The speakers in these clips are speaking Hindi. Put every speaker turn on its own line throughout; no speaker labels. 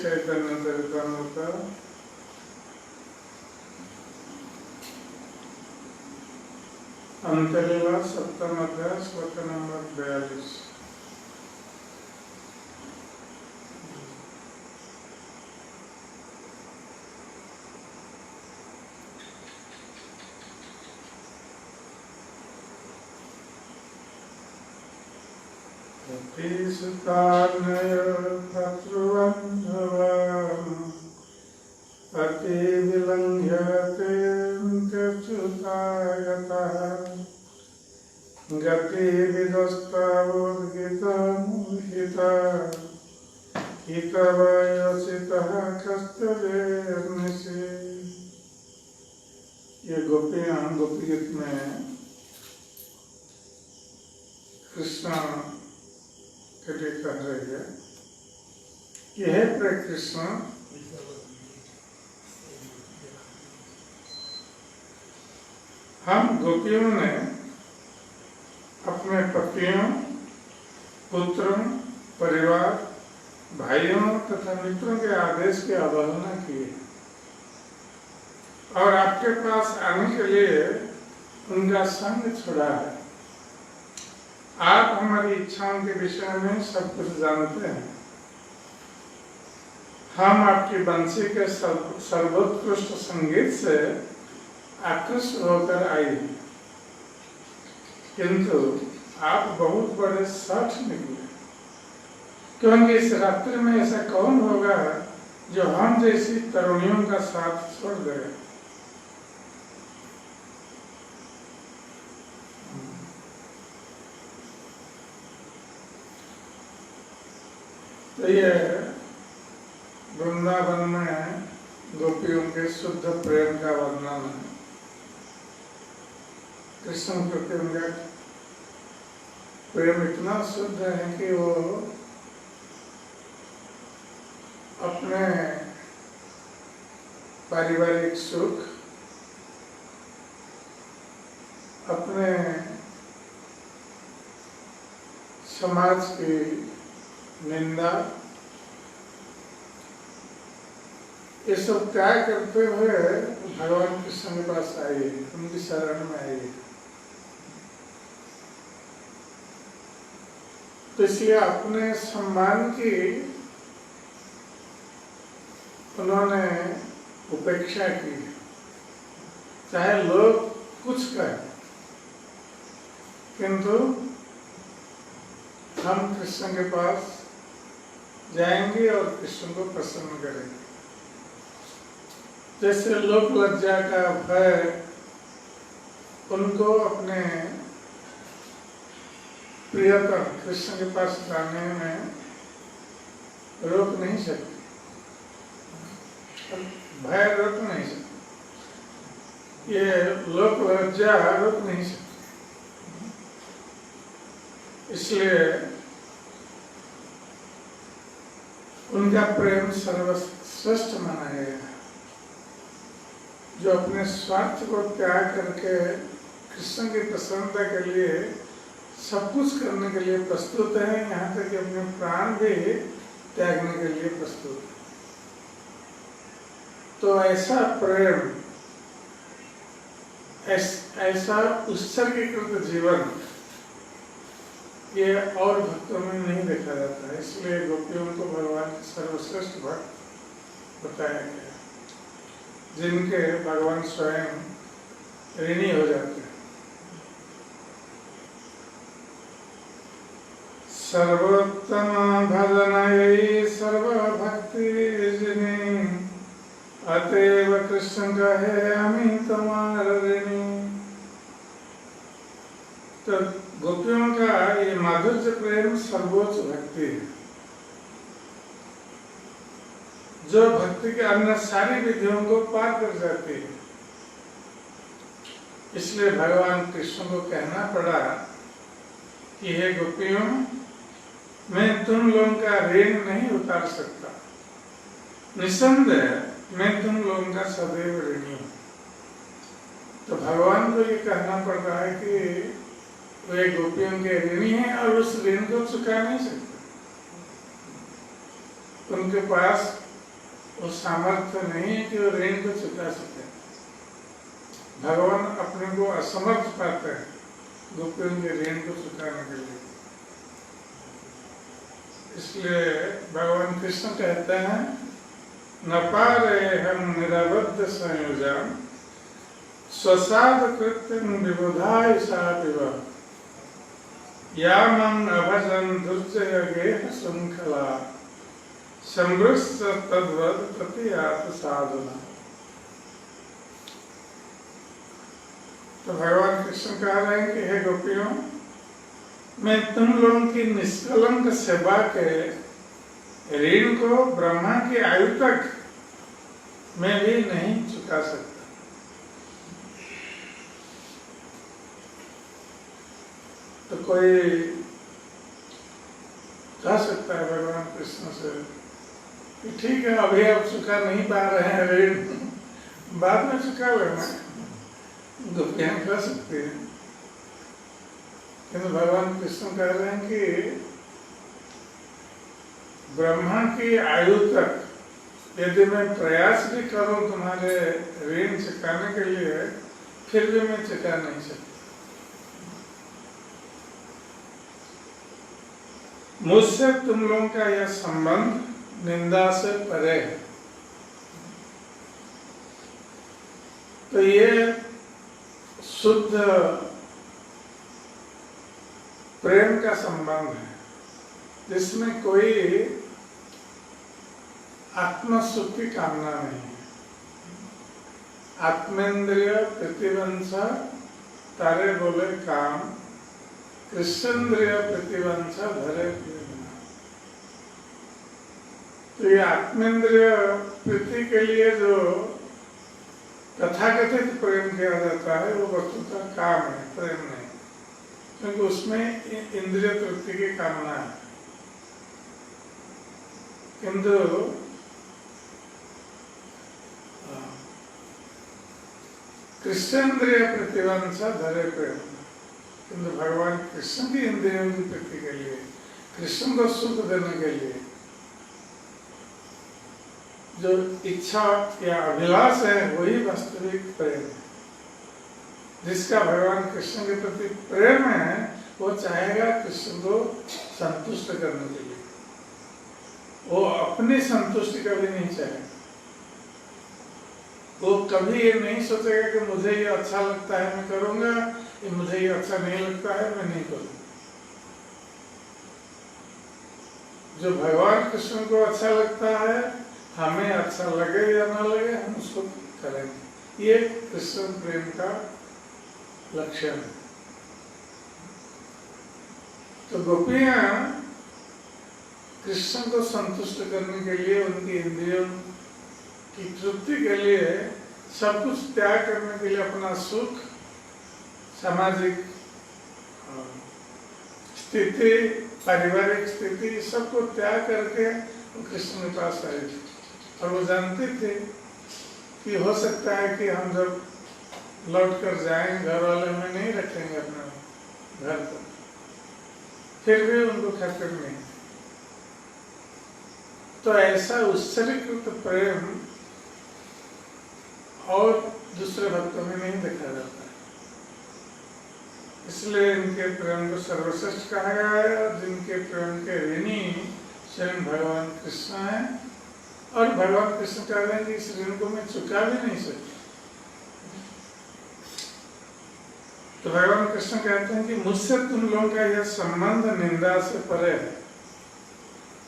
चैतन्य चरितामृत अंतलीला सप्तम अध्याय श्लोक नंबर 42। सुतानय भद्रवन्धवम् अति विलङ्घ्यते च्युतायतः गतिविदस्तावोद्गितमुहिता हितवयोसितः कस्तवेर्निशि। ये गोपियां गोपी गीत में कृष्ण के लिए कह रही है कि हे प्रिय कृष्ण, हम गोपियों ने अपने पतियों, पुत्रों, परिवार, भाइयों तथा मित्रों के आदेश की अवहेलना की है और आपके पास आने के लिए उनका संग छोड़ा है। आप हमारी इच्छाओं के विषय में सब कुछ जानते हैं। हम आपकी बंसी के सर्वोत्कृष्ट संगीत से आकृष्ट होकर आए हैं, किंतु आप बहुत बड़े शठ निकले, क्योंकि इस रात्रि में ऐसा कौन होगा जो हम जैसी तरुणियों का साथ छोड़ देगा। तो ये वृंदावन में गोपियों के शुद्ध प्रेम का वर्णन है। कृष्ण प्रति उनका प्रेम इतना शुद्ध है कि वो अपने पारिवारिक सुख, अपने समाज की निंदा, ये सब त्याग करते हुए भगवान कृष्ण के पास आए, उनकी शरण में आए। तो इसलिए अपने सम्मान की उन्होंने उपेक्षा की, चाहे लोग कुछ कहें, किंतु हम कृष्ण के पास जाएंगे और कृष्ण को प्रसन्न करेंगे। जैसे लोक लज्जा का भय उनको अपने प्रियतम कृष्ण के पास जाने में रोक नहीं सकते, भय रोक नहीं सकते, ये लोक लज्जा रोक नहीं सकते। इसलिए उनका प्रेम सर्वश्रेष्ठ माना गया है, जो अपने स्वार्थ को त्याग करके कृष्ण की प्रसन्नता के लिए सब कुछ करने के लिए प्रस्तुत है, यहाँ तक कि अपने प्राण भी त्यागने के लिए प्रस्तुत है। तो ऐसा प्रेम, ऐसा उत्सर्गीकृत जीवन ये और भक्तों में नहीं देखा जाता है। इसलिए गोपियों को भगवान के सर्वश्रेष्ठ भक्त बताया गया, जिनके भगवान स्वयं ऋणी हो जाते हैं। सर्वोत्तम भजनयै सर्वभक्ति जिनी, अतएव कृष्ण कहे अमी तुम्हार ऋणी। तो गोपियों का ये माधुर्य प्रेम सर्वोच्च भक्ति है, जो भक्ति के अन्य सारी विधियों को पार कर जाती है। इसलिए भगवान कृष्ण को कहना पड़ा कि हे गोपियों, मैं तुम लोगों का ऋण नहीं उतार सकता, निसंदेह मैं तुम लोगों का सदैव ऋणी हूँ। तो भगवान को ये कहना पड़ रहा है कि वे गोपियों के ऋणी हैं और उस ऋण को चुका नहीं सकते। उनके पास वो सामर्थ्य नहीं है कि वो ऋण को चुका सके। भगवान अपने को असमर्थ पाते हैं गोपियों के ऋण को चुकाने के लिए। इसलिए भगवान कृष्ण कहते हैं न पारे हम निरबद्ध संयोजन स्वसाद कृत्यं विबुधाय सापिव यामं अभजन दुर्जय गेह श्रृंखला संवृष्ट तद्वद प्रतियात साधना। तो भगवान कृष्ण कह रहे हैं कि हे गोपियों, मैं तुम लोगों की निष्कलंक सेवा के ऋण को ब्रह्मा की आयु तक मैं भी नहीं चुका सकता। तो कोई कह सकता है भगवान कृष्ण से कि ठीक है, अभी आप चुका नहीं पा रहे हैं ऋण, बाद में चुका लेना। गोपियां कह सकती है, किंतु भगवान कृष्ण कह रहे हैं कि ब्रह्मा की आयु तक यदि मैं प्रयास भी करूं तुम्हारे ऋण चुकाने के लिए, फिर भी मैं चुका नहीं सकता। मुझसे तुम लोगों का यह संबंध निंदा से परे है। तो ये शुद्ध प्रेम का संबंध है जिसमें कोई आत्मसुख की कामना नहीं है। आत्मेंद्रिय प्रतिवंश तारे बोले काम, कृष्णेंद्रिय प्रतिवंश धरे प्रेम। तो ये आत्मेंद्रिय प्रीति के लिए जो तथाकथित प्रेम किया जाता है वो वस्तुतः काम है, प्रेम नहीं, क्योंकि उसमें इंद्रिय तृप्ति की कामना है। किंतु कृष्णेंद्रिय प्रतिवंश धरे प्रेम, किंतु भगवान कृष्ण की इंद्रियों की प्रीति के लिए, कृष्ण को सुख देने के लिए जो इच्छा या अभिलाष है वही वास्तविक प्रेम है। जिसका भगवान कृष्ण के प्रति प्रेम है वो चाहेगा कृष्ण को संतुष्ट करने के लिए, वो अपनी संतुष्टि कभी नहीं चाहेगा। वो कभी ये नहीं सोचेगा कि मुझे ये अच्छा लगता है मैं करूंगा, ये मुझे ये अच्छा नहीं लगता है मैं नहीं करूंगा। जो भगवान कृष्ण को अच्छा लगता है, हमें अच्छा लगे या ना लगे, हम उसको करेंगे। ये कृष्ण प्रेम का लक्षण है। तो गोपियां कृष्ण को संतुष्ट करने के लिए, उनकी इंद्रियों की तृप्ति के लिए सब कुछ त्याग करने के लिए, अपना सुख, सामाजिक स्थिति, पारिवारिक स्थिति, सबको त्याग करके वो कृष्ण के पास आए थे। और वो जानते थे कि हो सकता है कि हम जब लौट कर जाएंगे, घर वाले हमें नहीं रखेंगे अपने घर पर, फिर भी उनको खातिर नहीं। तो ऐसा उत्सर्गीकृत प्रेम और दूसरे भक्तों में नहीं देखा जाता है। इसलिए इनके प्रेम को सर्वश्रेष्ठ कहा गया है, और जिनके प्रेम के ऋणी स्वयं भगवान कृष्ण है। और भगवान कृष्ण कह रहे हैं कि इस ऋण को मैं चुका भी नहीं सकता। तो भगवान कृष्ण कहते हैं कि मुझसे तुम लोगों का यह संबंध निंदा से परे है।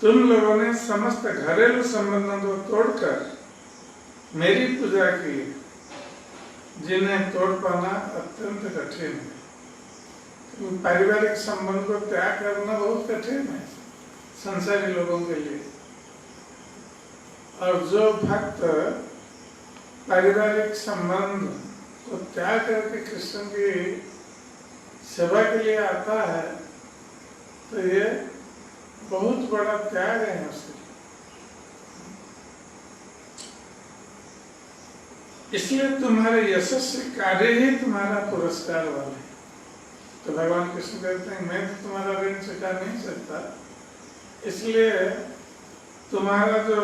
तुम लोगों ने समस्त घरेलू संबंधों को तोड़कर मेरी पूजा की, जिन्हें तोड़ पाना अत्यंत कठिन है। पारिवारिक संबंध को त्याग करना बहुत कठिन है संसारी लोगों के लिए। और जो भक्त पारिवारिक संबंध को त्याग करके कृष्ण की सेवा के लिए आता है, तो ये बहुत बड़ा त्याग है उसके। इसलिए तुम्हारे यशस्वी कार्य ही तुम्हारा पुरस्कार वाला है। तो भगवान कृष्ण कहते हैं मैं तो तुम्हारा ऋण चुका नहीं सकता, इसलिए तुम्हारा जो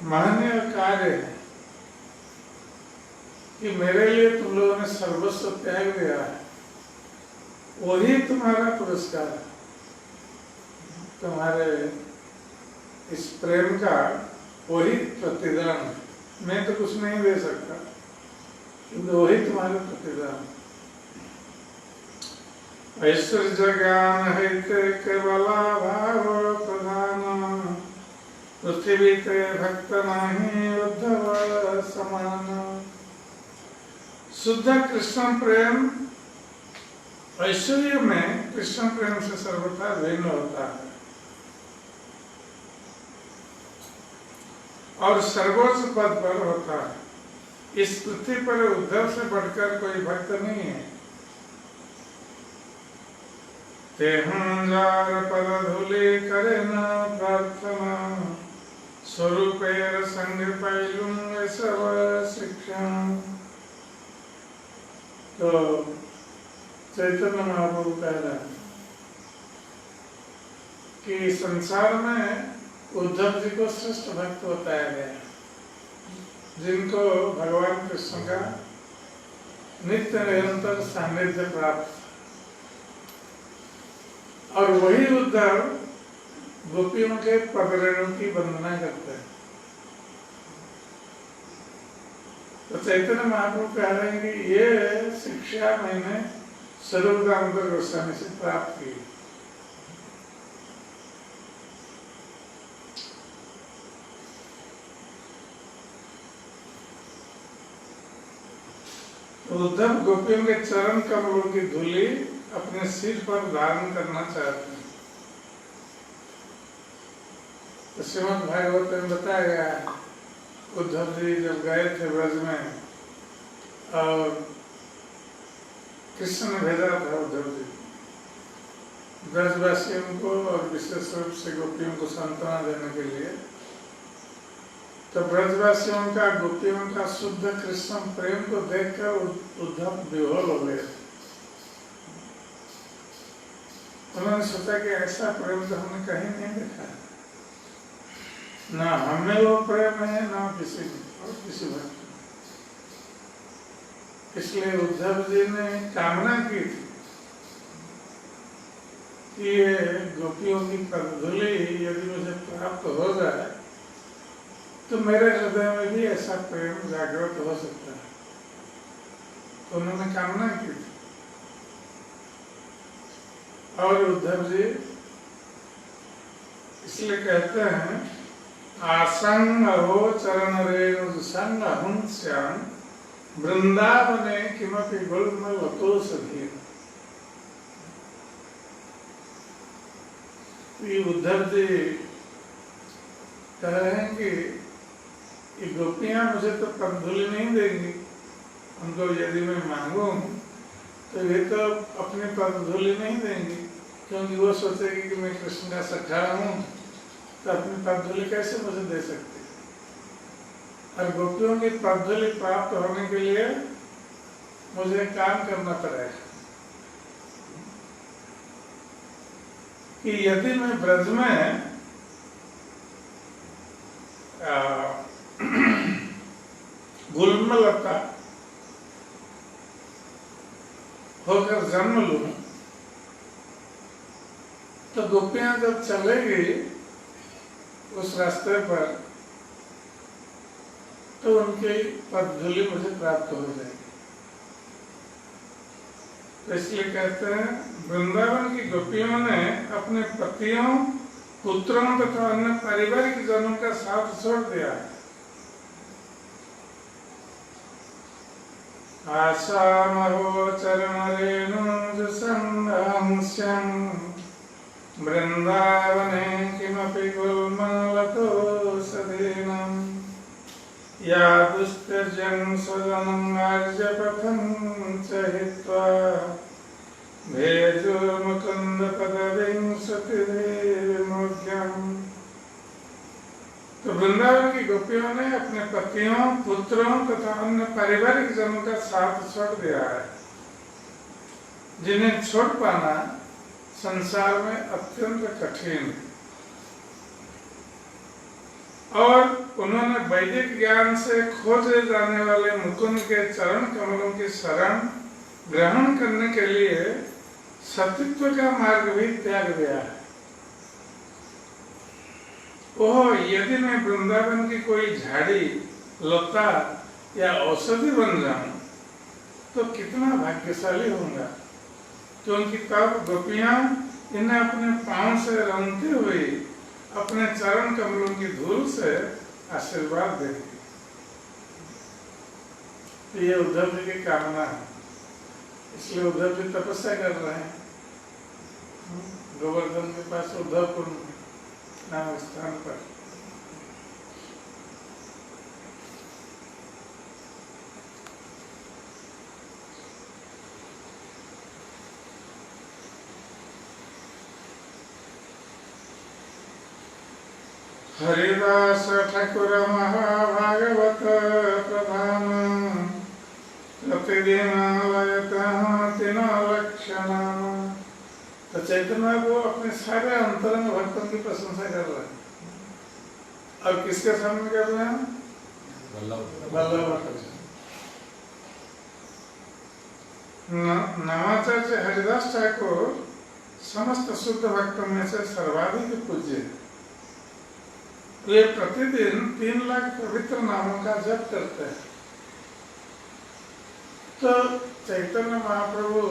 महनीय कार्य है कि मेरे लिए तुम लोगों ने सर्वस्व त्याग दिया है, वही तुम्हारा पुरस्कार है। तुम्हारे इस प्रेम का वही प्रतिदान है। मैं तो कुछ नहीं दे सकता, क्योंकि वही तुम्हारा प्रतिदान है। ऐश्वर्य ज्ञान है केवला भाव प्रधान, पृथ्वी ते भक्त नहीं उद्धव समान। शुद्ध कृष्ण प्रेम ऐश्वर्य में कृष्ण प्रेम से सर्वथा भिन्न होता है, और सर्वोच्च पद पर होता है। इस पृथ्वी पर उद्धव से बढ़कर कोई भक्त नहीं है। तेहंजार पद धूलि करे न प्रार्थना, स्वरूपेर संग पैलुम सब शिक्षा। तो चैतन्य महाप्रभु कह रहे हैं कि संसार में उद्धव जी को श्रेष्ठ भक्त बताया गया, जिनको भगवान कृष्ण का नित्य निरंतर सानिध्य प्राप्त, और वही उद्धव गोपियों के पदरेणु की वंदना करते हैं। तो चैतन्य महाप्रभु कह रहे हैं कि ये शिक्षा मैंने स्वरूप दामोदर गोस्वामी से प्राप्त की। उद्धव गोपियों के चरण कमलों की धूलि अपने सिर पर धारण करना चाहते हैं। तो श्रीमद् भागवत में बताया गया है, उद्धव जी जब गए थे ब्रज में, और कृष्ण ने भेजा था उद्धव जी ब्रजवासियों को और विशेष रूप से गोपियों को सांत्वना देने के लिए। तो ब्रजवासियों का गोपियों का शुद्ध कृष्ण प्रेम को देखकर उद्धव विह्वल हो गए। उन्होंने सोचा कि ऐसा प्रेम तो हमने कहीं नहीं देखा, ना हमें वो प्रेम है ना किसी और किसी भक्त। इसलिए उद्धव जी ने कामना की थी कि ये गोपियों की पदधूलि यदि मुझे प्राप्त हो जाए तो मेरे हृदय में भी ऐसा प्रेम जागृत हो सकता है। तो उन्होंने कामना की थी, और उद्धव जी इसलिए कहते हैं, आसंग हो चरण रेणु संग हम श्याम, वृंदावने किमपि गुल्म लतोषधीर। उद्धव जी कह रहे हैं कि ये गोपियां मुझे तो पदधूलि नहीं देंगी, उनको यदि मैं मांगू तो ये तो अपनी पदधूलि नहीं देंगी, क्योंकि वो सोचेगी कि मैं कृष्ण का सखा हूँ, तो अपनी पदधूलि कैसे मुझे दे सकती। और गोपियों की पदधूलि प्राप्त होने के लिए मुझे काम करना पड़ेगा कि यदि मैं ब्रज में गुल्मलता होकर जन्म लूं, तो गोपियां जब चलेगी उस रास्ते पर तो उनकी पदधूलि मुझे प्राप्त हो जाएगी। तो इसलिए कहते हैं, वृंदावन की गोपियों ने अपने पतियों, पुत्रों तथा अन्य पारिवारिक जनों का साथ छोड़ दिया है। आशामहो चरण रेणु संघं वृंदावने किमपि गुल्मलतो सदीनम् या दुष्टजं स्वजनं आर्यपथं च हित्वा भेजुर्मुकुन्द पदविंशतिर्विमुख्यम्। तो वृंदावन की गोपियों ने अपने पतियों, पुत्रों तथा अन्य पारिवारिक जनों का साथ छोड़ दिया है, जिन्हें छोड़ पाना संसार में अत्यंत कठिन है। और उन्होंने वैदिक ज्ञान से खोजे जाने वाले मुकुंद के चरण कमलों की शरण ग्रहण करने के लिए सतीत्व का मार्ग भी त्याग दिया है। ओह, यदि मैं वृंदावन की कोई झाड़ी लता या औषधि बन जाऊं तो कितना भाग्यशाली होऊंगा, क्योंकि तब गोपियां इन्हें अपने पांव से रंगते हुए अपने चरण कमलों की धूल से आशीर्वाद देंगे। तो ये उद्धव जी की कामना है, इसलिए उद्धव जी तपस्या कर रहे हैं गोवर्धन के पास उद्धवपुर नाम स्थान पर। हरिदास ठाकुर महाभागवत प्रधान प्रतिदिन तीन लक्षण। तो चैतन्य वो अपने सारे अंतरंग भक्तों की प्रशंसा कर रहे हैं। और किसके सामने कर रहे हैं? वल्लभ। नवाचार्य हरिदास ठाकुर समस्त शुद्ध भक्तों में से सर्वाधिक पूज्य। वे प्रतिदिन 3 लाख पवित्र नामों का जप करते हैं। तो चैतन्य महाप्रभु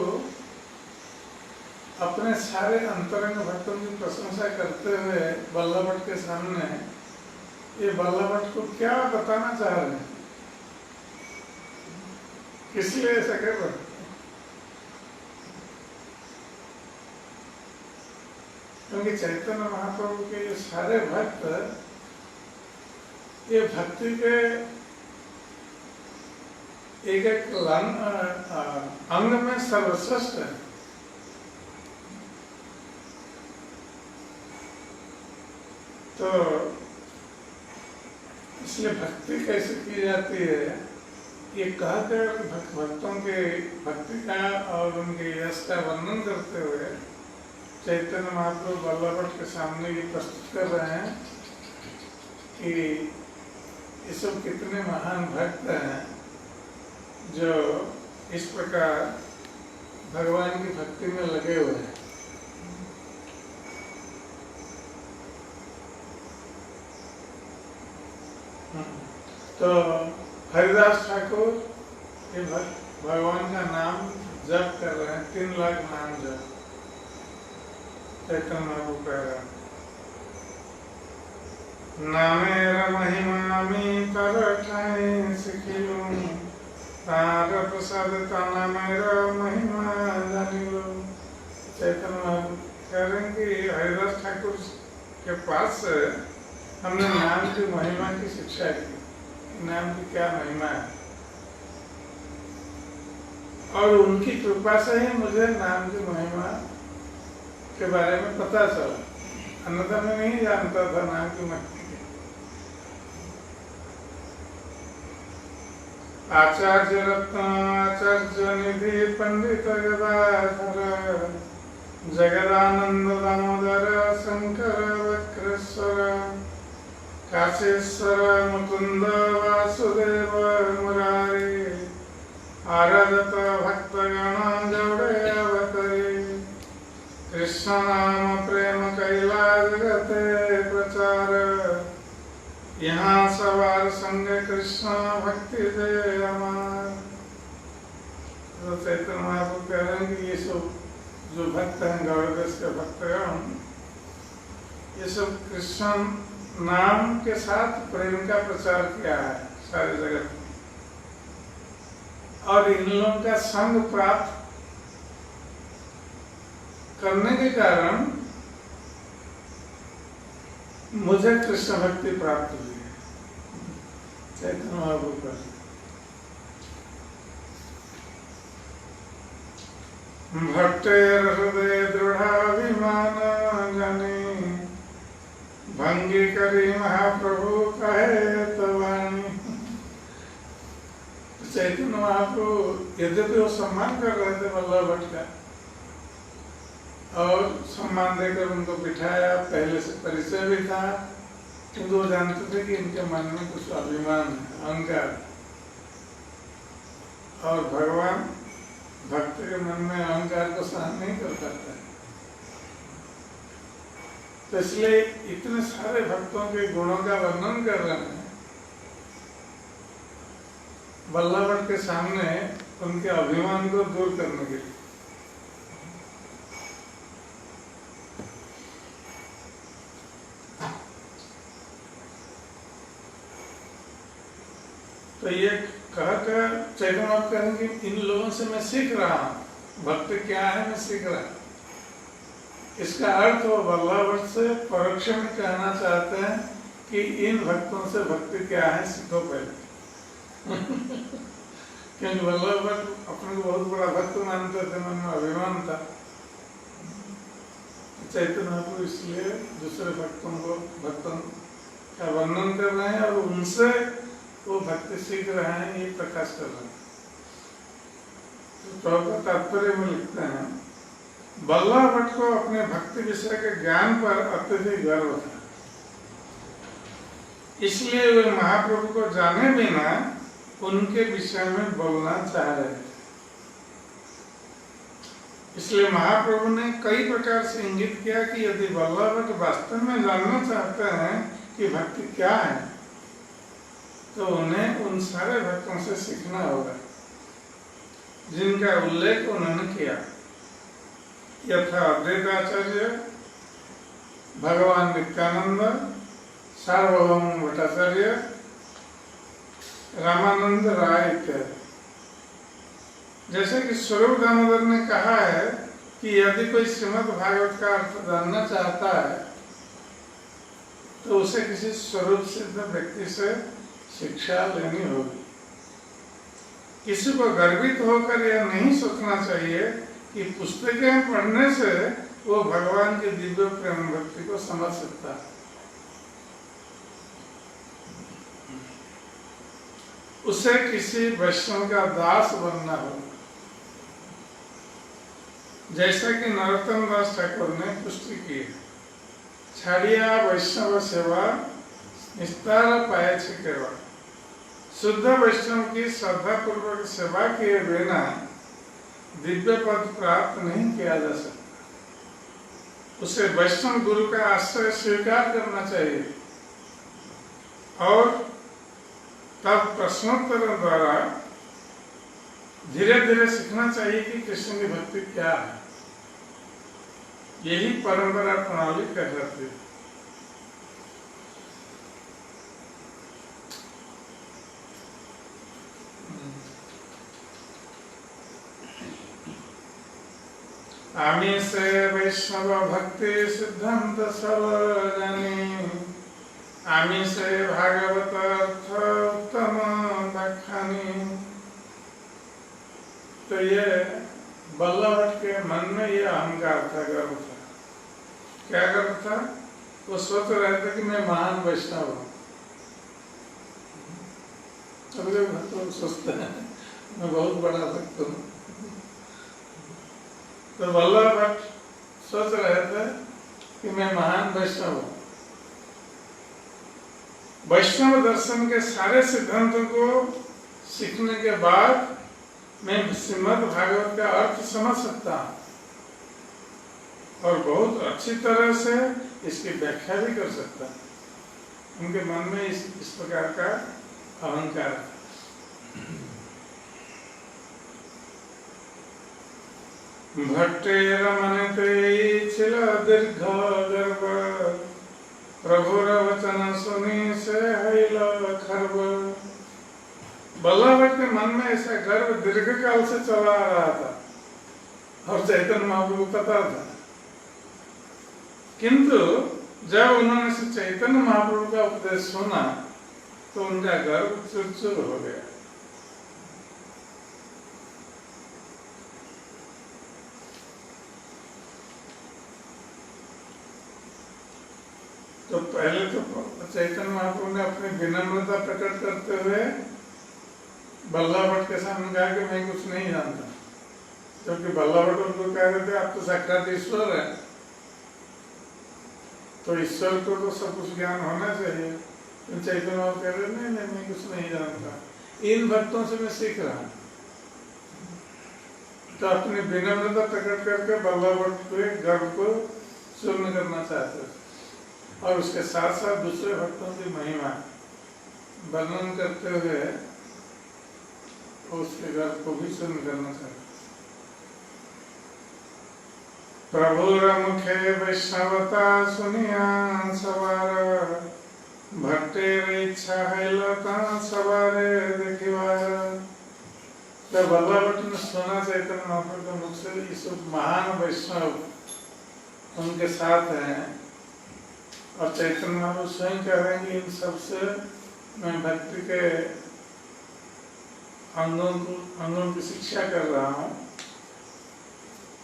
अपने सारे अंतरंग भक्तों की प्रशंसा करते हुए वल्लभ भट्ट के सामने ये वल्लभ भट्ट को क्या बताना चाह रहे हैं, किस लिए ऐसा कर रहे हैं? क्योंकि चैतन्य महाप्रभु के ये सारे भक्त ये भक्ति के एक एक अंग में सर्वश्रेष्ठ है। तो इसलिए भक्ति कैसे की जाती है ये कहकर भक्तों के भक्ति का और उनके यश का वर्णन करते हुए चैतन्य महाप्रभु वल्लभ भट्ट के सामने ये प्रस्तुत कर रहे हैं कि ये सब कितने महान भक्त हैं जो इस प्रकार भगवान की भक्ति में लगे हुए हैं। तो हरिदास ठाकुर ये भगवान का नाम जप कर रहे हैं, 3 लाख नाम जप चैतन्य महाप्रभु कह रहे हैं। नामेर महिमामी तरठाई सिखिलू तार प्रसाद नामेर महिमा जानिलू। चैतन्य महाप्रभु कह रहे हैं कि हरिदास ठाकुर के पास से हमने नाम की महिमा की शिक्षा की, नाम की क्या महिमा है, और उनकी कृपा से ही मुझे नाम की महिमा के बारे में पता चला, अन्यथा मैं नहीं जानता था नाम की महिमा। आचार्य रत्न आचार्य निधि पंडित गदाधर जगदानंद दामोदर शंकर वक्रेश्वर काशेश्वर मुकुंद वासुदेव मुरारी आराधत भक्तगण गौड़े अवतरी कृष्ण नाम प्रेम कैला जगते प्रचार यहाँ सवार संग कृष्ण भक्ति जय अमर। तो चैतन्य महाप्रभु कह रहे हैं कि ये सब जो भक्त हैं गौड़ देश के भक्तगण, ये सब कृष्ण नाम के साथ प्रेम का प्रचार किया है सारे जगत में, और इन लोगों का संग प्राप्त करने के कारण मुझे कृष्ण भक्ति प्राप्त हुई है। चैतन्य महाप्रभु का भट्टेर हृदय दृढ़ाभिमान जानी भंगी करी महाप्रभु कहे तो वाणी। चैतन्य महाप्रभु यद्यपि वो सम्मान कर रहे थे वल्लभ भट्ट का, और सम्मान देकर उनको बिठाया, पहले से परिचय भी था, किंतु वो जानते थे कि इनके मन में कुछ अभिमान है, अहंकार, और भगवान भक्त के मन में अहंकार को सहन नहीं कर पाता है। तो इसलिए इतने सारे भक्तों के गुणों का वर्णन कर रहे हैं बल्लभ के सामने उनके अभिमान को दूर करने के लिए। तो ये कहकर चैतन्य आप कहेंगे इन लोगों से मैं सीख रहा हूँ, भक्त क्या है मैं सीख रहा हूँ। इसका अर्थ वो बल्लभ से परोक्ष में कहना चाहते हैं कि इन भक्तों से भक्ति क्या है सीखो पहले। क्योंकि बल्लभ अपने को बहुत बड़ा भक्त मानते थे, मन में अभिमान था। चैतन्य महाप्रभु इसलिए दूसरे भक्तों का वर्णन कर रहे हैं और उनसे वो भक्ति सीख रहे हैं, ये प्रकाश कर रहे हैं। तो प्रभु तात्पर्य में लिखते हैं बल्लभ भट्ट को अपने भक्ति विषय के ज्ञान पर अत्यधिक गर्व था, इसलिए वे महाप्रभु को जाने बिना उनके विषय में बोलना चाह रहे थे। इसलिए महाप्रभु ने कई प्रकार से इंगित किया कि यदि बल्लभ भट्ट वास्तव में जानना चाहते हैं कि भक्ति क्या है तो उन्हें उन सारे भक्तों से सीखना होगा जिनका उल्लेख उन्होंने किया, यथा अद्वैताचार्य, भगवान नित्यानंद, सार्वभौम भट्टाचार्य, रामानंद राय इत्यादि। जैसे कि स्वरूप दामोदर ने कहा है कि यदि कोई श्रीमद् भागवत का अर्थ जानना चाहता है तो उसे किसी स्वरूप सिद्ध व्यक्ति से शिक्षा लेनी होगी। किसी को गर्वित होकर यह नहीं सोचना चाहिए कि पुस्तकें पढ़ने से वो भगवान की दिव्य प्रेम भक्ति को समझ सकता है। उसे किसी वैष्णव का दास बनना होगा। जैसा कि नरोत्तम दास ठाकुर ने पुष्टि की है, छाड़िया वैष्णव सेवा निस्तार पाए केवल। शुद्ध वैष्णव की श्रद्धा पूर्वक सेवा किए बिना दिव्य पद प्राप्त नहीं किया जा सकता। उसे वैष्णव गुरु का आश्रय स्वीकार करना चाहिए और तब प्रश्नोत्तर द्वारा धीरे धीरे सीखना चाहिए कि कृष्ण की भक्ति क्या है। यही परंपरा प्रणाली कहलाती है। आमी से वैष्णव भक्ति सिद्धांत सब जानी, आमी से भागवत अर्थ उत्तम व्याख्यानी। तो ये बल्लभ भट्ट के मन में ये अहंकार था, गर्व था। क्या गर्व था? वो सोच रहे थे कि मैं महान वैष्णव हूँ। अगले भक्त सोचते हैं मैं बहुत बड़ा भक्त हूँ। तो बल्लभ भट्ट सोच रहे थे कि मैं महान वैष्णव हूँ। वैष्णव दर्शन के सारे सिद्धांतों को सीखने के बाद मैं श्रीमद् भागवत का अर्थ समझ सकता हूँ और बहुत अच्छी तरह से इसकी व्याख्या भी कर सकता हूँ। उनके मन में इस प्रकार का अहंकार था। भट्टे रमनते छिल दीर्घ गर्भ, प्रभुर वचन सुनी से हैल खर्ब। बल्लभ भट्ट के मन में ऐसा गर्व दीर्घ काल से चला आ रहा था और चैतन्य महाप्रभु पता था, किंतु जब उन्होंने चैतन्य महाप्रभु का उपदेश सुना तो उनका गर्व चुरचुर हो गया। तो पहले तो चैतन्य महाप्रभु ने अपनी विनम्रता प्रकट करते हुए बल्लभ भट्ट के सामने कहा कि मैं कुछ नहीं जानता, क्योंकि बल्लभ भट्ट उनको कह रहे थे आप तो साक्षात ईश्वर है। तो ईश्वर को तो सब कुछ ज्ञान होना चाहिए। तो चैतन्य बाबू कह रहे नहीं नहीं, मैं कुछ नहीं जानता, इन भक्तों से मैं सीख रहा हूँ। तो अपनी विनम्रता प्रकट करके बल्लभ भट्ट के गर्व को शून्य करना चाहते थे और उसके साथ साथ दूसरे भक्तों की महिमा वर्णन करते हुए उसके गर्व को भी शून्य करना चाहते। प्रभुर मुखे वैष्णवता सुनिया सवार, भट्टेर इच्छा है लता सवारे देखिवार। जब बल्लभ भट्ट ने सुना चैतन्य महाप्रभु के मुख से ये सब महान वैष्णव उनके साथ हैं और चैतन्य महाप्रभु स्वयं कह रहे हैं कि इन सबसे मैं भक्ति के अंगों की शिक्षा कर रहा हूँ,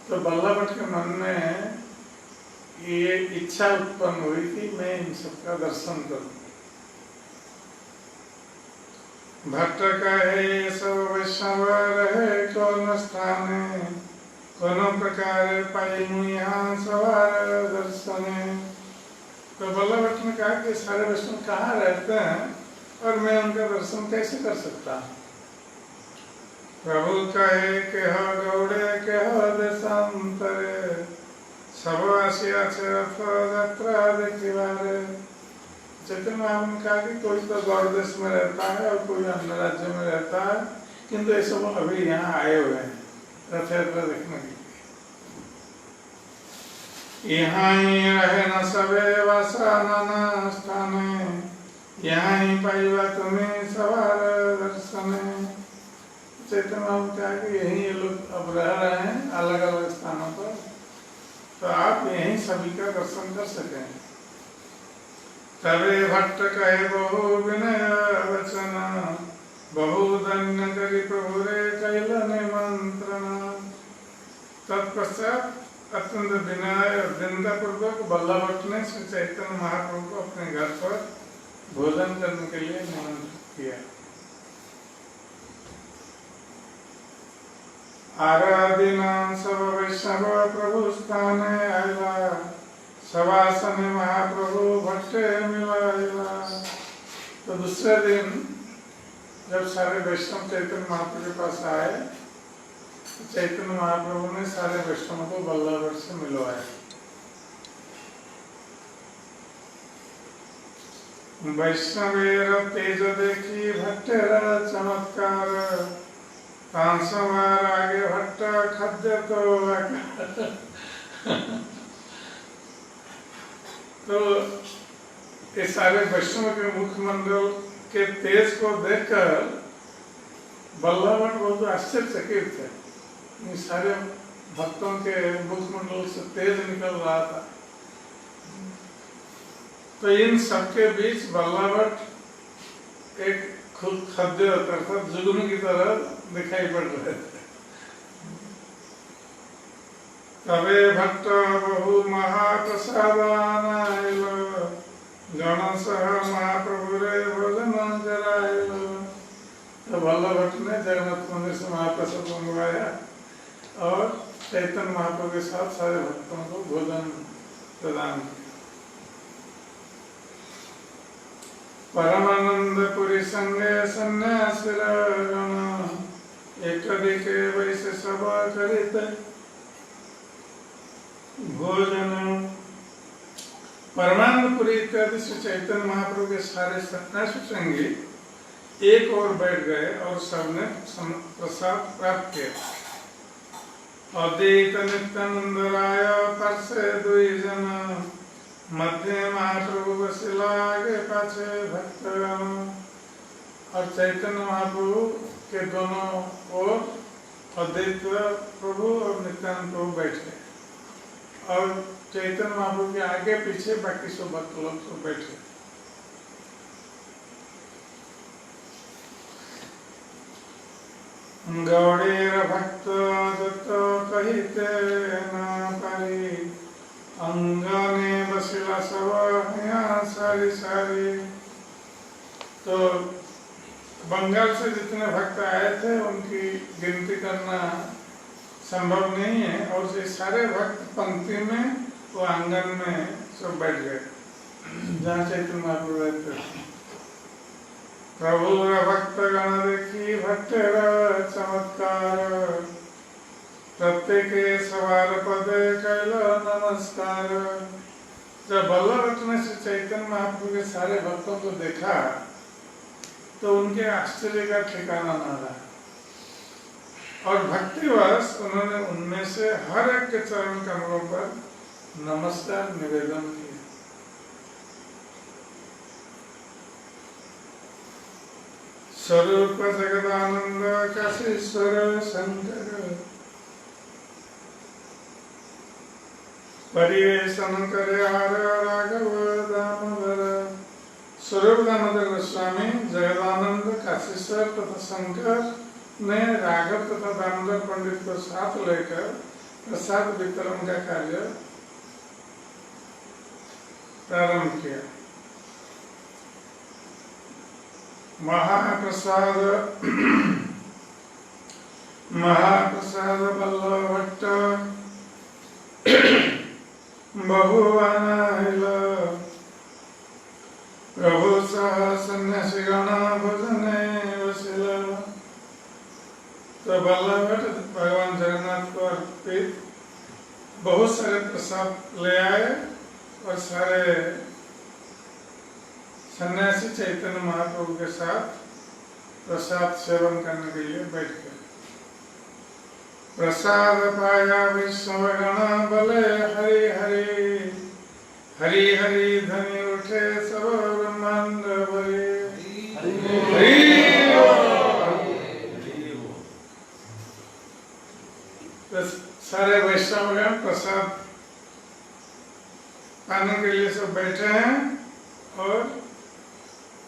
तो बल्लभ भट्ट के मन में ये इच्छा उत्पन्न हुई कि मैं इन सबका दर्शन करूं। भट्ट कहे सब वैष्णव रहे कौन स्थाने, कोनो प्रकार पाई यहाँ सवार दर्शने। तो बल्लभ भट्ट ने कहा कि सारे वैष्णव कहाँ रहते हैं और मैं उनका दर्शन कैसे कर सकता हूँ। प्रभु कहे केह गौड़े केह देशांतरे, सब आसिया रथ यात्रा देखिवारे। चैतन्य महाप्रभु ने कहा कि कोई तो गौड़ देश में रहता है और कोई अन्य राज्य में रहता है, किंतु ये सब अभी यहाँ आए हुए हैं रथ यात्रा देखने के लिए। यहाँ ही रहे न सबे वासा नाना स्थाने, यहाँ ही पाइबा तुम्हें सवार दर्शने। चैतन्य महाप्रभु कहा कि यही ये लोग अब रह रहे हैं अलग अलग स्थानों पर, तो आप यहीं सभी का दर्शन कर सकें। तबे भट्ट कहे बहु विनय वचन, बहु धन्य करी प्रभु रे कैल निमंत्रण। तत्पश्चात अत्यंत विनय और दीनता पूर्वक बल्लभ भट्ट ने श्री चैतन्य महाप्रभु को अपने घर पर भोजन करने के लिए निमंत्रित किया। आराधना सब वैष्णव प्रभु स्थाने आयला, सवासन महाप्रभु भट्टे मिलाइला। तो दूसरे दिन जब सारे वैष्णव चैतन्य महाप्रभु के पास आए, तो चैतन्य महाप्रभु ने सारे वैष्णवों को बल्लभ भट्ट से मिलवाया। वैष्णवेर तेज देखी भट्टेरा चमत्कार, तांसवार आगे भट्ट खाद्य तो ये सारे वैष्णव के मुखमंडल के तेज को देखकर बल्लभ भट्ट बहुत आश्चर्यचकित थे। इन सारे भक्तों के मुखमंडल से तेज निकल रहा था। तो इन सबके बीच बल्लभ भट्ट एक खुद खद्य अर्थात जुगनू की तरह दिखाई पड़ रहे थे। तबे भट्ट बहु महाप्रसादानायल, गणसह महाप्रभु रे भोजन करायल। तो बल्लभ भट्ट ने जगन्नाथ मंदिर से महाप्रसाद मंगवाया और चैतन्य महाप्रभु के साथ सारे भक्तों को भोजन प्रदान किया। परमानंदपुरी संगे सन्यासी गण, एक दिके वैसे सब करित भोजन। परमानंदपुरी इत्यादि श्री चैतन्य महाप्रभु के सारे सन्यासी संगी एक और बैठ गए और सबने प्रसाद प्राप्त किया। अद्वैत नित्यानंद राय परसे दुई जन, मध्य महाप्रभु बसिला आगे पाछे भक्तगण। और चैतन्य महाप्रभु के दोनों ओर अद्वैत प्रभु और नित्यानंद प्रभु बैठे और चैतन्य महाप्रभु के आगे पीछे बाकी सब भक्त लोग सब बैठे। गौड़ेर भक्त दत्त कहिते न पारी, अंगने बसिला सब यहाँ सारी सारी। तो बंगाल से जितने भक्त आए थे उनकी गिनती करना संभव नहीं है और ये सारे भक्त पंक्ति में वो आंगन में सब बैठ गए जहाँ चैतन्य महाप्रभु रहते थे। प्रभु भक्त गण देखी भट्टेर चमत्कार, प्रत्येक सवार पदे कैल नमस्कार। जब बल्लभ ने श्री चैतन्य महाप्रभु के सारे भक्तों को देखा तो उनके आश्चर्य का ठिकाना न रहा, और भक्तिवश उन्होंने उनमें से हर एक के चरण कमलों पर नमस्कार निवेदन किया। स्वरूप जगदानंद काशीश्वर शंकर, परिवेशन करे हार राघव दामोदर। स्वरूप दामोदर गोस्वामी जगदानंद काशीश्वर तथा शंकर ने राघव तथा दामोदर पंडित को साथ लेकर प्रसाद वितरण का कार्य प्रारंभ किया। महाप्रसाद बल्लभ भट्ट बहुवानाहिल, प्रभु सह सन्यासी गण भजने वसिल। तो बल्लभ भट्ट भगवान जगन्नाथ को अर्पित बहुत सारे प्रसाद ले आए और सारे सन्यासी चैतन्य महाप्रभु के साथ प्रसाद सेवन करने के लिए बैठ गए। प्रसाद पाया विश्वगण बले हरि हरि, हरि हरि ध्वनि उठे सब ब्रह्मांड बले। सारे वैष्णवगण प्रसाद पाने के लिए सब बैठे हैं, और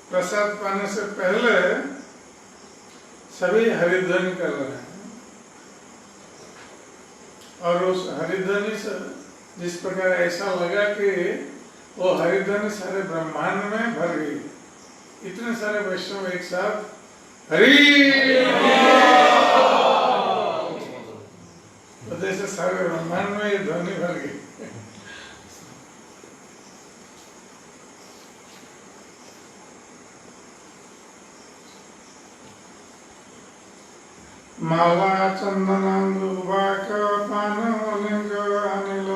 प्रसाद पाने से पहले सभी हरिध्वनि कर रहे हैं। और उस हरिध्वनि से जिस प्रकार ऐसा लगा कि वो हरिध्वनि सारे ब्रह्मांड में भर गई। इतने सारे वैष्णव एक साथ हरि, तो जैसे सारे ब्रह्मांड में ये ध्वनि भर गई। माला चंदन दुर्वाक पान लिंग अनिल,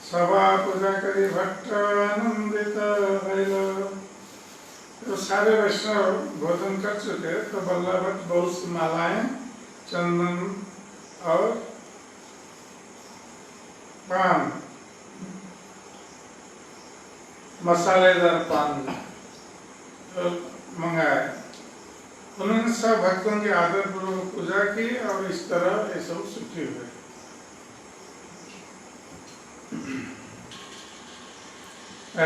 सभा पूजा करी भट्ट आनंदित भइल। तो सारे वैष्णव भोजन कर चुके, तो बल्लभ भट्ट बहुत सी मालाएं, चंदन और पान, मसालेदार पान तो मंगाए। उन्होंने सब भक्तों की आदर पूर्वक पूजा की और इस तरह ये सब सुखी हुए।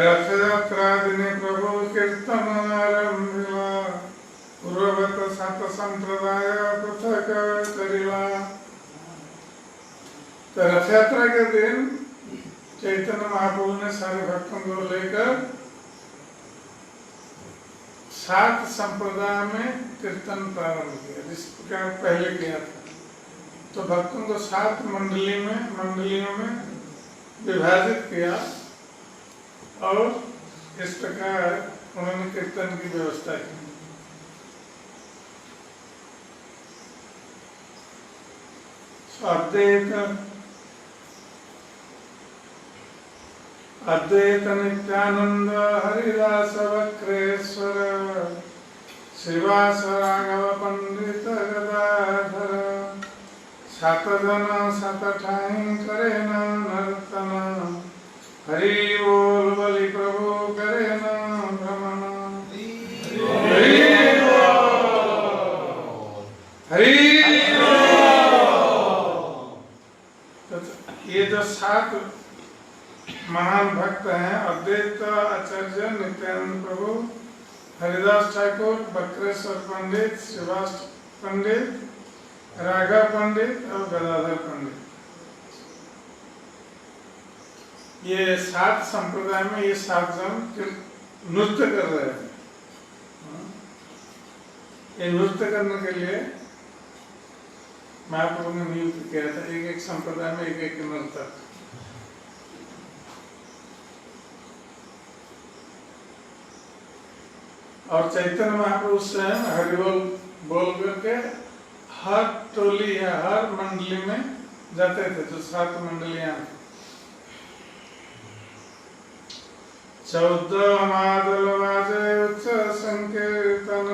रथ यात्रा दिने प्रभु कीर्तन आरंभिला, पूर्ववत सात संप्रदाय पृथक करिला। तो रथ यात्रा के दिन चैतन्य महाप्रभु ने सारे भक्तों को लेकर 7 संप्रदाय में कीर्तन प्रारंभ किया, जिस प्रकार पहले किया था। तो भक्तों को 7 मंडलियों में विभाजित किया, और इस प्रकार उन्होंने कीर्तन की व्यवस्था की। अद्वैत नित्यानंद हरिदास वक्रेश्वर, श्रीवास राघव पंडित गदाधर। 7 जन 7 ठाई करे न नर्तन, हरि बोल बलि प्रभु करे न भ्रमण। हरि ये जो 7 महान भक्त हैं, अद्वैत आचार्य नित्यानंद प्रभु, हरिदास ठाकुर, बक्रेश्वर पंडित, श्रीवास पंडित, राघव पंडित और गदाधर पंडित, ये 7 संप्रदाय में ये 7 जन नृत्य कर रहे हैं। ये नृत्य करने के लिए महाप्रभु ने नियुक्त किया था, एक संप्रदाय में एक नर्तक। और चैतन्य महाप्रभु स्वयं हरिबोल बोल करके हर टोली या हर मंडली में जाते थे, जो 7 मंडलियां। 14 मादल बाजे उच्च संकीर्तन,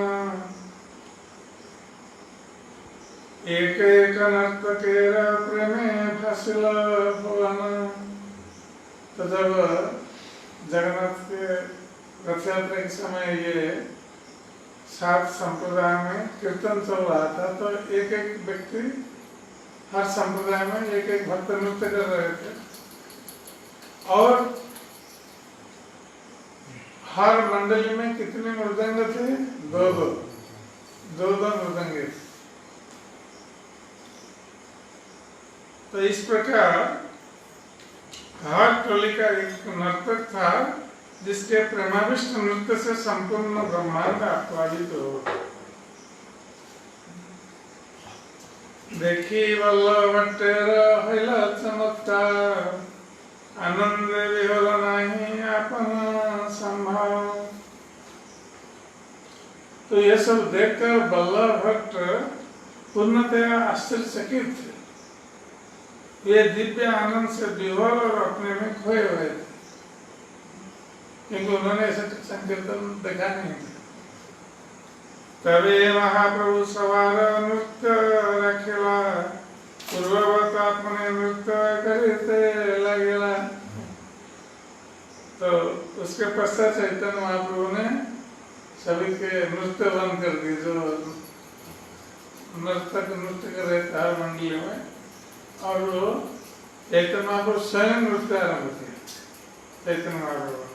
एक एक नर्तकेर प्रेमे फसिल भुवन। तो जब जगन्नाथ के रथ यात्रा के समय ये 7 संप्रदाय में कीर्तन चल रहा था, तो एक एक व्यक्ति हर संप्रदाय में एक एक भक्त नृत्य कर रहे थे, और हर मंडली में कितने मृदंग थे? 2 मृदंगे। तो इस प्रकार हर टोली का एक नर्तक था, जिसके प्रेमाविष्ट नृत्य से संपूर्ण ब्रह्मांड आप्लावित हो। देखी वल्लभट्टेर हईल चमत्कार, आनंद विहल नहीं आपन संभाव। तो ये सब देखकर वल्लभ भट्ट पूर्णतया आश्चर्यचकित थे। ये दिव्य आनंद से विह्वल और अपने में खोए हुए थे, क्योंकि उन्होंने ऐसा संकीर्तन देखा नहीं था। तबे महाप्रभु सवार नृत्य रखेला, पूर्ववत अपने नृत्य करते लगेला। तो उसके पश्चात चैतन्य महाप्रभु ने सभी के नृत्य बंद कर दिए, जो नर्तक नृत्य कर रहे थे हर मंडली में, और वो चैतन्य महाप्रभु स्वयं नृत्य आरम्भ किया। चैतन्य महाप्रभु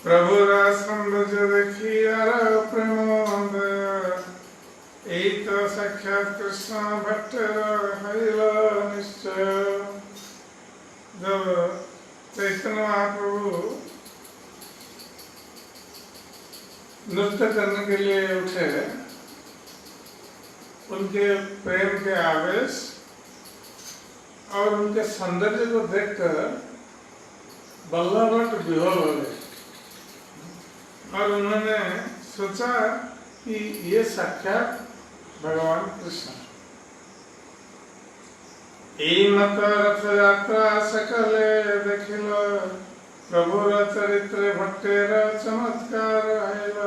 प्रभु सौंदर्य देखी प्रेमानंद, यही तो साक्षात कृष्ण भट्ट हईल निश्चय। जब चैतन्य महाप्रभु नृत्य करने के लिए उठे, उनके प्रेम के आवेश और उनके सौंदर्य को देखकर वल्लभ भट्ट विह्वल हो गए, और उन्होंने सोचा कि ये साक्षात भगवान कृष्ण। एई मत रथ यात्रा सकले देखिल, प्रभुर चरित्र भट्टेर चमत्कार आयल।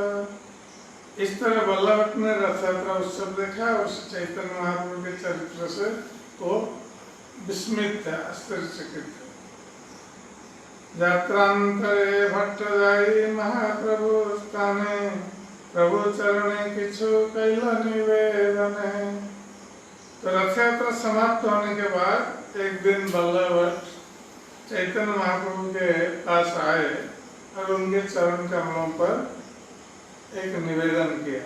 इस तरह वल्लभ भट्ट ने रथ यात्रा उत्सव देखा, उस चैतन्य महाप्रभु के चरित्र से वो विस्मित थे, आश्चर्यचकित थे। यात्रांतरे भट्ट जाई महाप्रभु स्थाने, प्रभु चरणे किछु कैल निवेदने। तो रथ यात्रा समाप्त होने के बाद एक दिन वल्लभ भट्ट चैतन्य महाप्रभु के पास आए और उनके चरण कमलों पर एक निवेदन किया।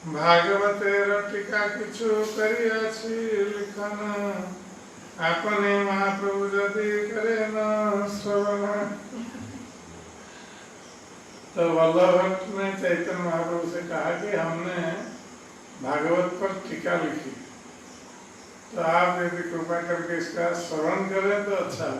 भागवतेर टीका किछु करियाछि लिखन, आपने महाप्रभु यदि करे न श्रवण। तो वल्लभ भट्ट ने चैतन्य महाप्रभु से कहा कि हमने भागवत पर टीका लिखी, तो आप यदि कृपा करके इसका श्रवण करें तो अच्छा।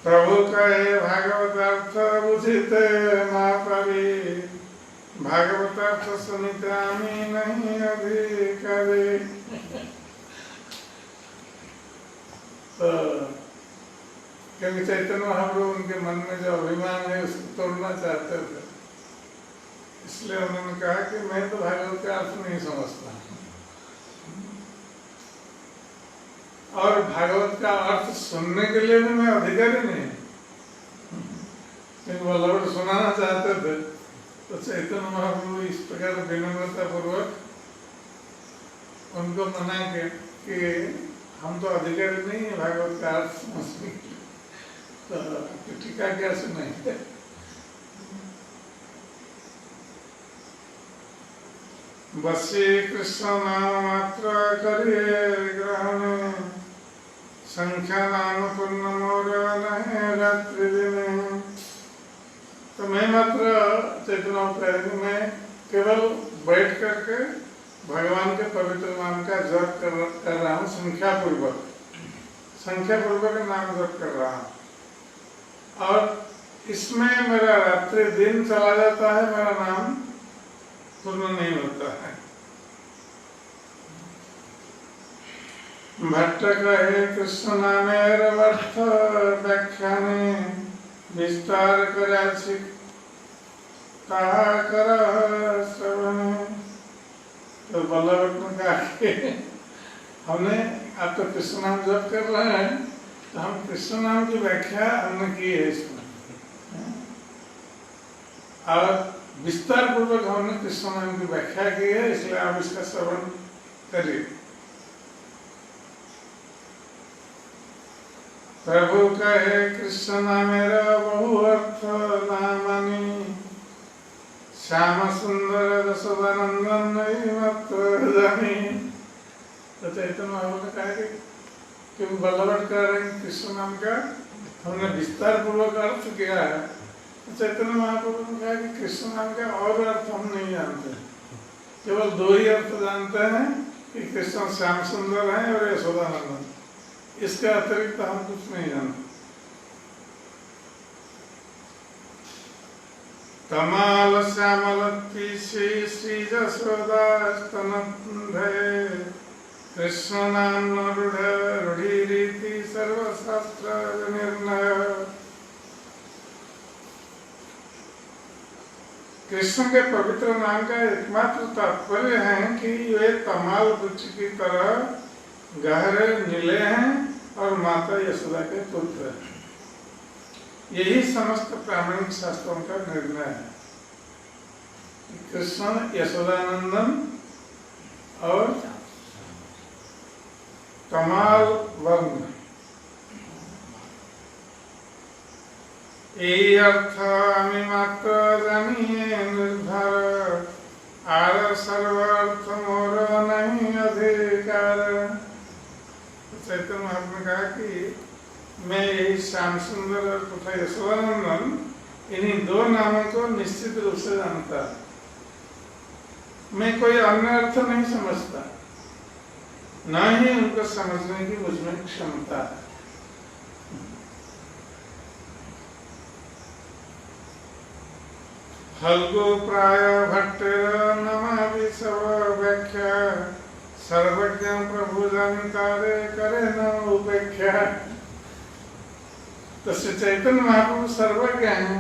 प्रभु कहे भागवतार्थ बुझिते महापारी, भागवतार्थ सुनिते आमी नहीं अधिकारी। तो क्योंकि चैतन्य महाप्रभु उनके मन में जो अभिमान है उसको तोड़ना चाहते थे, इसलिए उन्होंने कहा कि मैं तो भागवत का अर्थ नहीं समझता, और भागवत का अर्थ सुनने के लिए भी मैं अधिकारी नहीं। क्योंकि वल्लभ भट्ट सुनाना चाहते थे, तो चैतन्य महाप्रभु इस प्रकार विनम्रता पूर्वक उनको मना के कि हम तो अधिकारी नहीं है भागवत का अर्थ समझने के लिए, तो टीका क्या सुनाएंगे। बसी कृष्ण नाम मात्र करिए ग्रहण, संख्या नाम पूर्ण मोर नहीं चैतन्य कह रहे मैं केवल बैठ करके भगवान के पवित्र नाम का जप कर रहा हूँ, संख्या पूर्वक नाम जप कर रहा हूँ, और इसमें मेरा रात्रि दिन चला जाता है, मेरा नाम पूर्ण नहीं होता है। भट्ट कहे कृष्ण नामेर अर्थ व्याख्याने विस्तार कराची कहा कर श्रवण। तो बल्लभ ने कहा कि हमने, आप तो कृष्ण नाम जप कर रहे हैं, तो हम कृष्ण नाम की व्याख्या हमने की है इसमें, और विस्तार पूर्वक हमने कृष्ण नाम की व्याख्या की है, इसलिए आप इसका श्रवण करिए। प्रभु कहे कृष्ण नामेरा बहु अर्थ नामानि श्याम सुंदर रसोदानंदन नहीं मत जानी। तो चैतन्य महाप्रभु ने कहा कि बल्लभ कह रहे हैं कृष्ण नाम का हमने विस्तार पूर्वक अर्थ किया है। तो चैतन्य महाप्रभु ने कहा कि कृष्ण नाम का और अर्थ हम नहीं जानते, केवल दो ही अर्थ जानते हैं कि कृष्ण श्याम सुंदर है और यशोदानंदन, इसके अतिरिक्त हम कुछ नहीं जानते। कमाल श्यामल पीछे श्री जसोदा स्तनंधे कृष्ण नाम रूढ़ रूढ़ी रीति सर्वशास्त्र निर्णय। कृष्ण के पवित्र नाम का एकमात्र तात्पर्य है कि वे तमाल वृक्ष की तरह गहरे नीले हैं और माता यशोदा के पुत्र हैं। यही समस्त प्रामाणिक शास्त्रों का निर्णय है। कृष्ण यशोदानंदन और कमाल वर्ण, यही अर्थ हमें मात्र जानिए निर्भर, आर सर्वार्थ मोर नहीं अधिकार। चैतन्य महाप्रभु ने कहा कि मैं यही श्याम सुंदर और तथा यशोदानंदन, इन्हीं दो नामों को निश्चित रूप से जानता, मैं कोई अन्य अर्थ नहीं समझता, न ही उनको समझने की मुझमें क्षमता है। फल्गु प्राय भट्टेर नमा विषव व्याख्या, सर्वज्ञ प्रभु जानितारे करे न उपेक्षा। तो श्री चैतन्य महाप्रभु सर्वज्ञ हैं,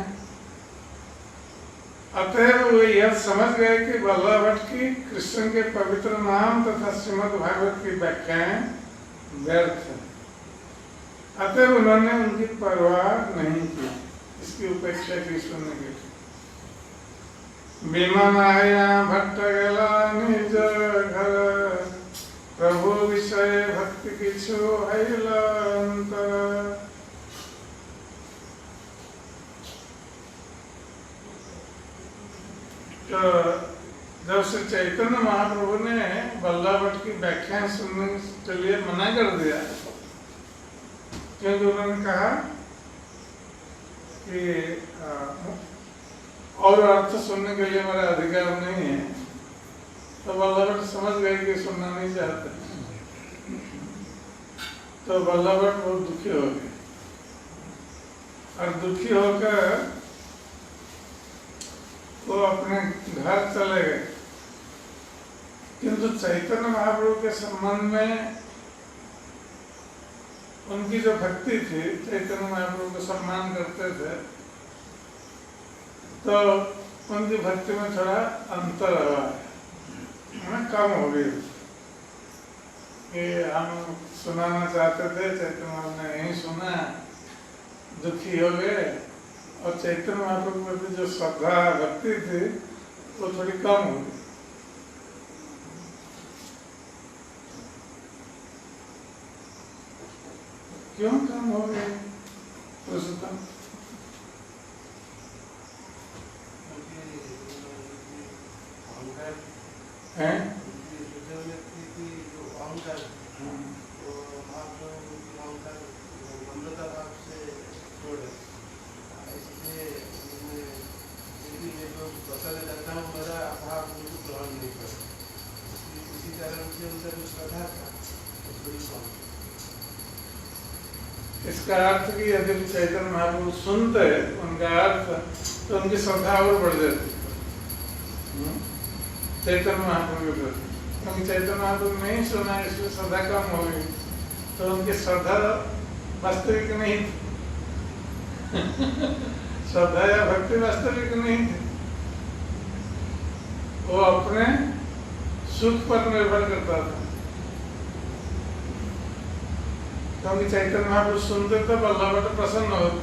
अतएव वे यह समझ गए कि बल्लभ भट्ट की कृष्ण के पवित्र नाम तथा श्रीमद् भागवत की व्याख्याएं व्यर्थ है, अतएव उन्होंने उनकी परवाह नहीं की, इसकी उपेक्षा की सुनने के लिए। विमान आया भट्ट गेला निज घर, प्रभु विषय भक्ति किछु हैला अंतर। तो जब श्री चैतन्य महाप्रभु ने बल्लभ भट्ट की व्याख्याएं सुनने के लिए मना कर दिया, क्योंकि उन्होंने कहा कि और अर्थ सुनने के लिए मेरा अधिकार नहीं है, तो बल्लभ भट्ट समझ गए कि सुनना नहीं चाहते। तो बल्लभ भट्ट बहुत दुखी हो गए, और दुखी होकर वो अपने घर चले गए। किंतु चैतन्य महाप्रभु के संबंध में उनकी जो भक्ति थी, चैतन्य महाप्रभु को सम्मान करते थे, तो उनकी भक्ति में थोड़ा अंतर हुआ है, कम हो गई। कि हम सुनाना चाहते थे, चैतन्य महाप्रभु ने नहीं सुना, दुखी हो गए, और चैतन्य महाप्रभु में जो श्रद्धा भक्ति थी वो थोड़ी कम हो गई। क्यों कम हो गए? पुरुषोत्तम हैं?
कि ये जो प्रसाद करता हूँ मेरा अभाव उनको ग्रहण नहीं कर, इसी कारण से उनका जो श्रद्धा था वो थोड़ी कम।
इसका अर्थ कि यदि चैतन्य महाप्रभु सुनते उनका अर्थ तो उनकी श्रद्धा और बढ़ जाती चैतन्य महाप्रभु के प्रति। क्योंकि चैतन्य महाप्रभु नहीं सुना इसलिए श्रद्धा कम हो गई, तो उनकी श्रद्धा वास्तविक नहीं थी। श्रद्धा या भक्ति वास्तविक नहीं थी, वो अपने सुख पर निर्भर करता था। क्योंकि चैतन्य महाप्रभु सुनते तो बल्लभ भट्ट प्रसन्न होते,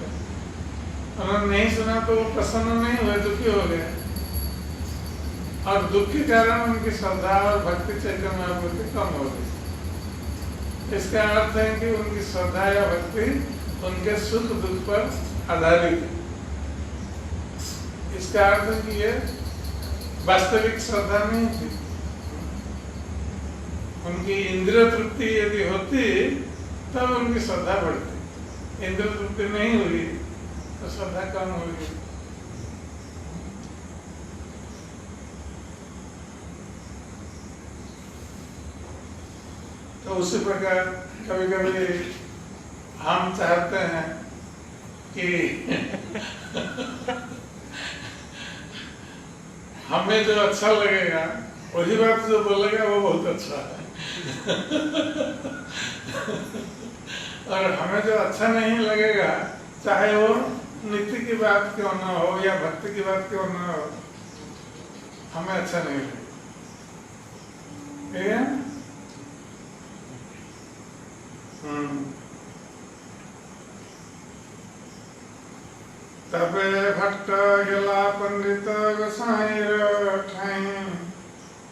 उन्होंने नहीं सुना तो वो प्रसन्न नहीं हुए, दुखी हो गए, और दुख के कारण उनकी श्रद्धा और भक्ति चैतन्य महाप्रभु की कम हो गई। इसका अर्थ है कि उनकी श्रद्धा या भक्ति उनके सुख दुख पर आधारित है। इसका अर्थ है कि ये वास्तविक श्रद्धा नहीं थी। उनकी इंद्रिय तृप्ति यदि होती तब उनकी श्रद्धा बढ़ती, इंद्रिय तृप्ति नहीं हुई तो श्रद्धा कम होगी। तो उसी प्रकार कभी कभी हम चाहते हैं कि हमें जो अच्छा लगेगा वही बात जो बोलेगा वो बहुत अच्छा है और हमें जो अच्छा नहीं लगेगा, चाहे वो नीति की बात क्यों ना हो या भक्ति की बात क्यों ना हो, हमें अच्छा नहीं लगेगा। ठीक है? तबे भट्ट गेला पंडित गोसाई ठाई,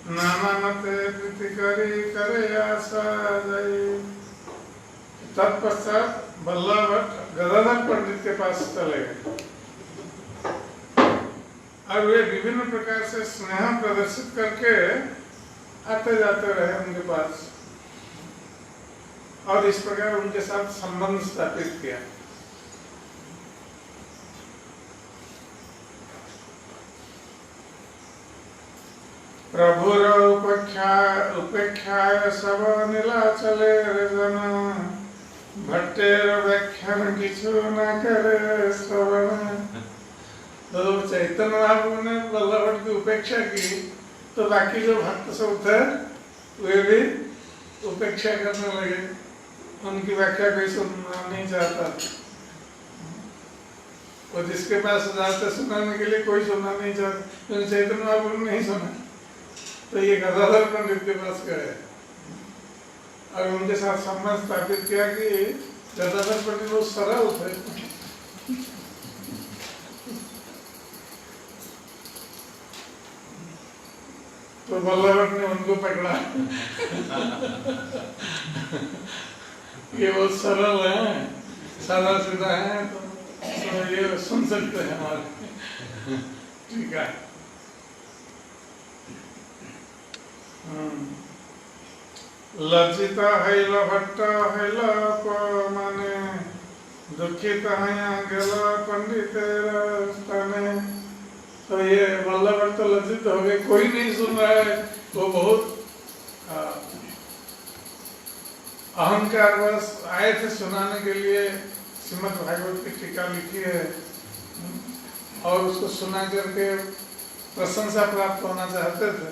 नाना मते प्रीति करी करे आशा जाई। तत्पश्चात बल्लभ भट्ट गदाधर पंडित के पास चले गए और वे विभिन्न प्रकार से स्नेह प्रदर्शित करके आते जाते रहे उनके पास और इस प्रकार उनके साथ संबंध स्थापित किया। प्रभुर उपेक्षा सब नीलाचले जन, भट्टेर व्याख्यान किछु न करे श्रवण। तो चैतन्य महाप्रभु ने बल्लभ भट्ट की उपेक्षा की तो बाकी जो भक्त सब थे वे भी उपेक्षा करने लगे, उनकी व्याख्या कोई सुनना नहीं चाहता। वो जिसके पास जाते सुनाने के लिए कोई सुनना नहीं चाहता, क्योंकि चैतन्य महाप्रभु नहीं सुना, तो ये गदाधर पंडित के पास गए और उनके साथ संबंध स्थापित किया कि गदाधर पंडित बहुत सरल थे। तो बल्लभ भट्ट ने उनको पकड़ा ये बहुत सरल है, सादा सीधा है, तो ये सुन सकते हैं हमारे। ठीक है। लज्जित हैल भट्ट हैल माने, दुखित गेल पंडितेर तने। तो ये बल्लभ भट्ट तो लज्जित हो गए, कोई नहीं सुन रहा है, वो बहुत अहंकार बस आए थे सुनाने के लिए। श्रीमद् भागवत की टीका लिखी है और उसको सुना करके प्रशंसा प्राप्त होना चाहते थे,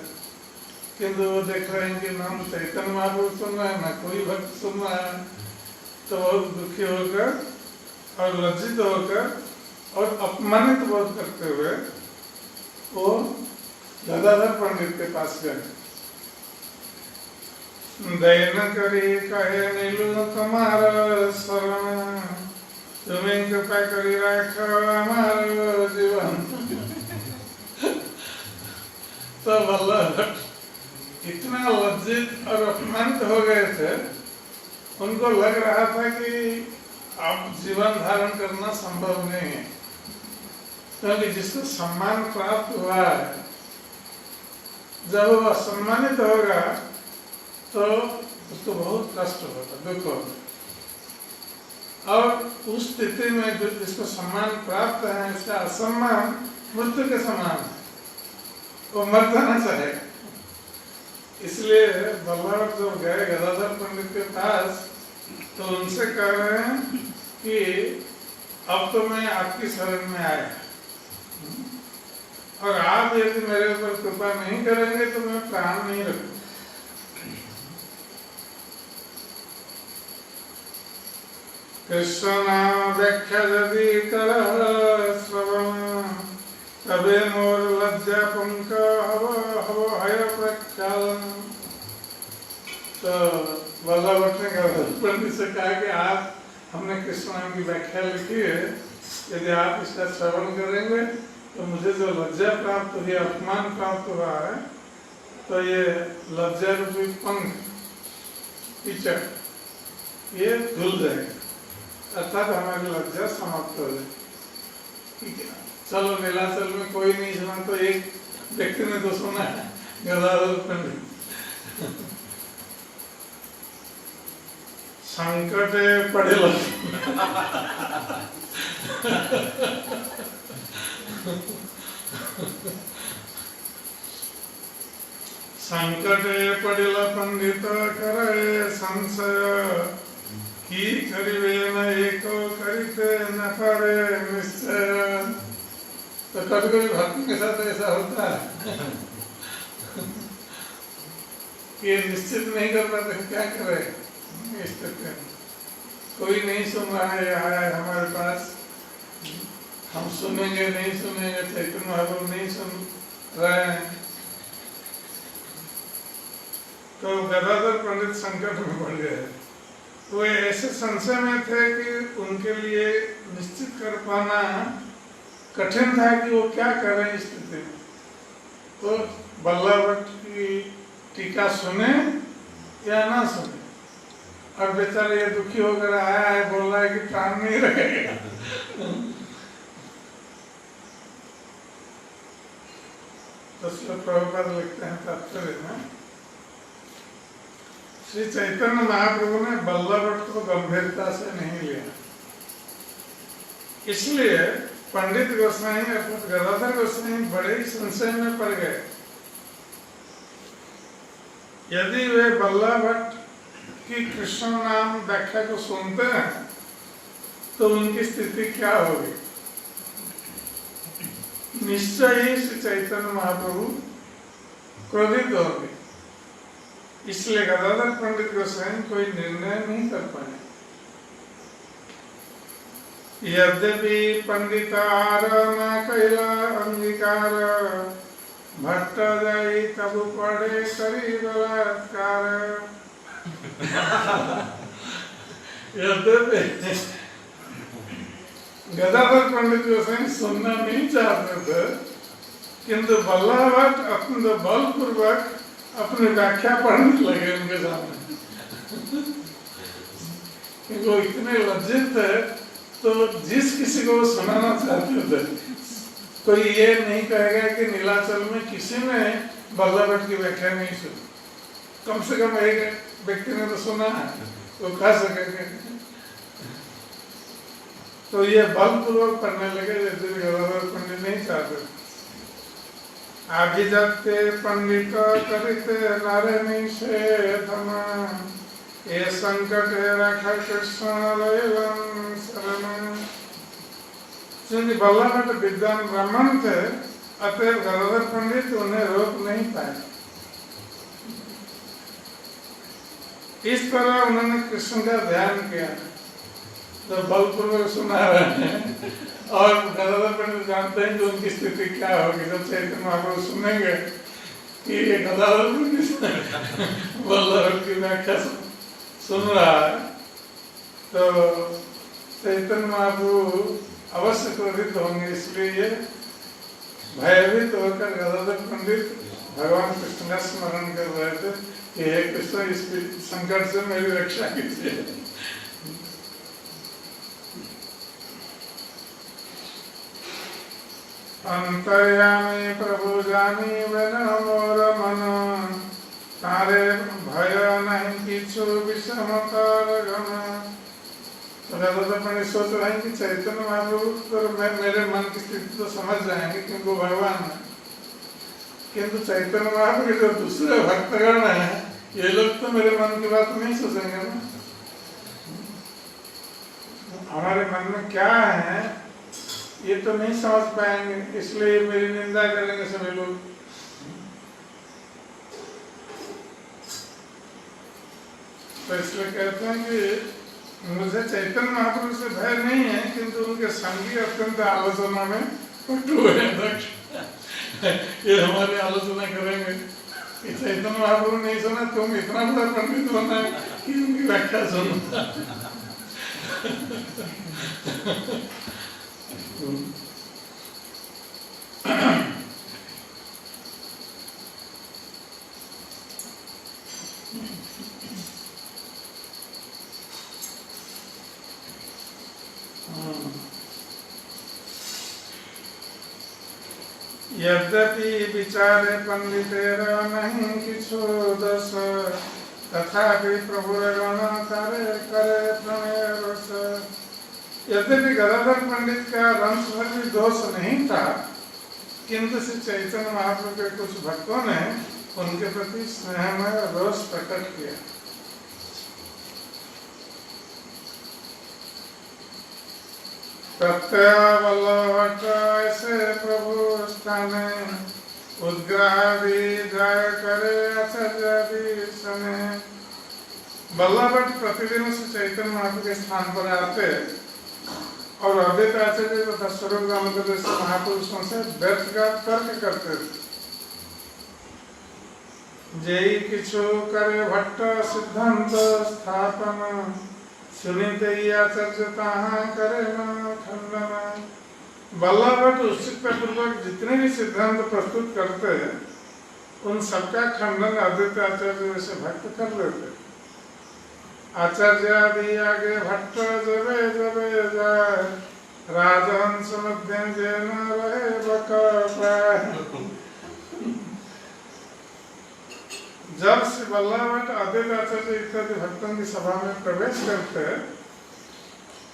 किंतु वो देख रहे हैं कि नाम चैतन्य महाप्रभु सुन रहे हैं, ना कोई भक्त सुन रहा है, तो बहुत दुखी होकर और लज्जित होकर और अपमानित बोध करते हुए वो गदाधर पंडित के पास गए। दयन करी कहे नीलू तुम्हार शरण, तुम्हें कृपा करी राख हमारो जीवन। तो बल्लभ भट्ट इतना लज्जित और अपमानित हो गए थे, उनको लग रहा था कि अब जीवन धारण करना संभव नहीं है, क्योंकि जिसको सम्मान प्राप्त हुआ है, जब वो असम्मानित होगा तो उसको बहुत कष्ट होगा, दुख होगा। और उस स्थिति में जो जिसको सम्मान प्राप्त है इसका असम्मान मृत्यु के समान है, वो मर जाना चाहेगा। इसलिए बल्लभ जब गए गदाधर पंडित के पास तो उनसे कह रहे हैं कि अब तो मैं आपकी शरण में आया और आप यदि मेरे ऊपर कृपा नहीं करेंगे तो मैं प्राण नहीं रखूंगा। कृष्ण नाम व्याख्या यदि करह श्रवण तबे मोर लज्जा पुंक हव हव हय प्रक्षालन। तो वल्लभ ने पंडित से कहा कि आप हमने कृष्ण नाम की व्याख्या लिखी है, यदि आप इसका श्रवण करेंगे तो मुझे जो लज्जा प्राप्त हुई, अपमान प्राप्त हुआ है, तो ये लज्जा रूपी पंख कीचड़ ये धुल जाएगा, अर्थात हमारी लज्जा समाप्त हो जाएगी। ठीक है, चलो नीलाचल में कोई नहीं सुना तो एक व्यक्ति ने तो सुना है, गदाधर पंडित। संकटे पड़ेला संकटे पड़ेला पंडित करे संशय की करिवे न एको करिते न पारे निश्चय। तो कभी कभी भक्ति के साथ ऐसा होता है कि निश्चित नहीं कर पाते क्या करे। कोई नहीं सुन रहा है, आया है हमारे पास, हम सुनेंगे नहीं सुनेंगे, चैतन्य महाप्रभु नहीं सुन रहे हैं, तो गदाधर पंडित संकट में पड़ गए। तो वे ऐसे संशय में थे कि उनके लिए निश्चित कर पाना कठिन था कि वो क्या करें इस स्थिति में। तो बल्लभ भट्ट की टीका सुने या ना सुने, और बेचारे ये दुखी होकर आया है, बोल रहा है कि प्राण नहीं रहेगा। तो श्री प्रभुपाद लिखते हैं तात्पर्य में, श्री चैतन्य महाप्रभु ने बल्लभ भट्ट को गंभीरता से नहीं लिया, इसलिए पंडित गोसाई अर्थात गदाधर गोसाई बड़े ही संशय में पड़ गए। यदि वे बल्लभ भट्ट की कृष्ण नाम व्याख्या को सुनते हैं तो उनकी स्थिति क्या होगी। निश्चय ही श्री चैतन्य महाप्रभु क्रोधित होंगे, इसलिए गदाधर पंडित गोसाई कोई निर्णय नहीं कर पाए। यद्यपि पंडितार न कैला अंगीकार भट्ट जाई तब पड़े करी बलात्कार। यद्यपि गदाधर पंडित गोसाई सुनना नहीं चाहते थे, किंतु बल्लभ भट्ट अपने बलपूर्वक अपनी व्याख्या पढ़ने लगे उनके सामने। वो इतने लज्जित थे, तो जिस किसी को सुनाना चाहते थे, कोई ये नहीं कहेगा कि नीलाचल में किसी ने बल्लभ भट्ट की व्याख्या नहीं सुनी, कम से कम एक व्यक्ति ने तो सुना है, वो कह सकेंगे। तो ये बलपूर्वक पढ़ने लगे, जैसे गदाधर पंडित नहीं चाहते। अभिजाते पंडित करिते नारे निषेधम ये संकट रख कृष्ण लैलं शरण। क्योंकि बल्लभ भट्ट विद्वान ब्राह्मण थे, अतएव गदाधर पंडित उन्हें रोक नहीं पाए। इस तरह उन्होंने कृष्ण का ध्यान किया, तो बलपूर्वक सुना रहे हैं, और गदाधर पंडित जानते हैं कि उनकी स्थिति क्या होगी। जब चैतन्य महाप्रभु सुनेंगे कि ये गदाधर पंडित बल्लभ की व्याख्या सुन रहा है, तो चैतन्य महाप्रभु अवश्य क्रोधित होंगे। इसलिए ये भयभीत होकर गदाधर पंडित भगवान कृष्ण का स्मरण कर रहे थे कि हे कृष्ण, इस संकट से मेरी रक्षा कीजिए। अंतर्यामी प्रभु जानी बन मोर मन तारे भय नहीं किछु विषमतार गम। तो गदाधर पंडित सोच रहे हैं कि चैतन्य महाप्रभु तो मेरे मन की स्थिति तो समझ जाएंगे क्योंकि वो भगवान है, किंतु चैतन्य महाप्रभु के जो दूसरे भक्तगण हैं ये लोग तो मेरे मन की बात नहीं सोचेंगे ना। हमारे मन में क्या है ये तो नहीं समझ पाएंगे, इसलिए मेरी निंदा करेंगे सभी लोग। तो इसलिए कहते हैं कि मुझे चैतन्य महाप्रभु से भय नहीं है, किंतु उनके संगी अत्यंत आलोचना में पटु है। ये हमारी आलोचना करेंगे कि चैतन्य महाप्रभु नहीं सुना, तुम इतना बड़ा पंडित बनना कि उनकी व्याख्या सुनो। यद्यपि विचारे पंडितेरा नहीं किछु दस, तथापि प्रभुरगण करे करे प्रणय रस। यद्यपि गदाधर पंडित का रंश भर भी दोष नहीं था, किंतु श्री चैतन्य महाप्रभु के कुछ भक्तों ने उनके प्रति स्नेहमय रोष प्रकट किया। प्रत्यवल्लभ ऐसे प्रभु स्थाने, उद्ग्रहादि जाय करे आचार्यादि सने। वल्लभ प्रतिदिन से चैतन्य महाप्रभु के स्थान पर आते और अद्वैत आचार्य तथा स्वरूप रामचंद्र जैसे महापुरुषों से व्यर्थ का तर्क करते थे। जय किछु करे भट्ट सिद्धांत स्थापन, सुनीते ही आचार्य ताहा करे न खंडन। वल्लभ उत्सुकता पूर्वक जितने भी सिद्धांत प्रस्तुत करते उन सबका खंडन अद्वैत आचार्य जैसे भक्त कर लेते। आचार्य आदि आगे भट्ट जबे जबे जाए, राजहंस मध्य जैन रहे बक। जब श्री वल्लभ अद्वैत आचार्य इत्यादि भक्तों की सभा में प्रवेश करते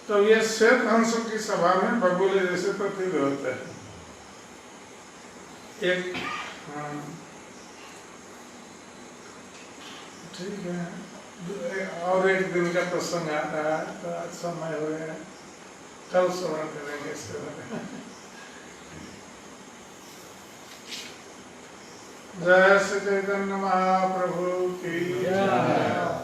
तो ये श्वेत हंसों की सभा में बगुले जैसे प्रतीत होते हैं। एक ठीक है, और एक दिन का प्रसंग आता है तो आज समय हो गया, कल श्रवण करेंगे इसके बारे में। जय श्री चैतन्य महाप्रभु की जय।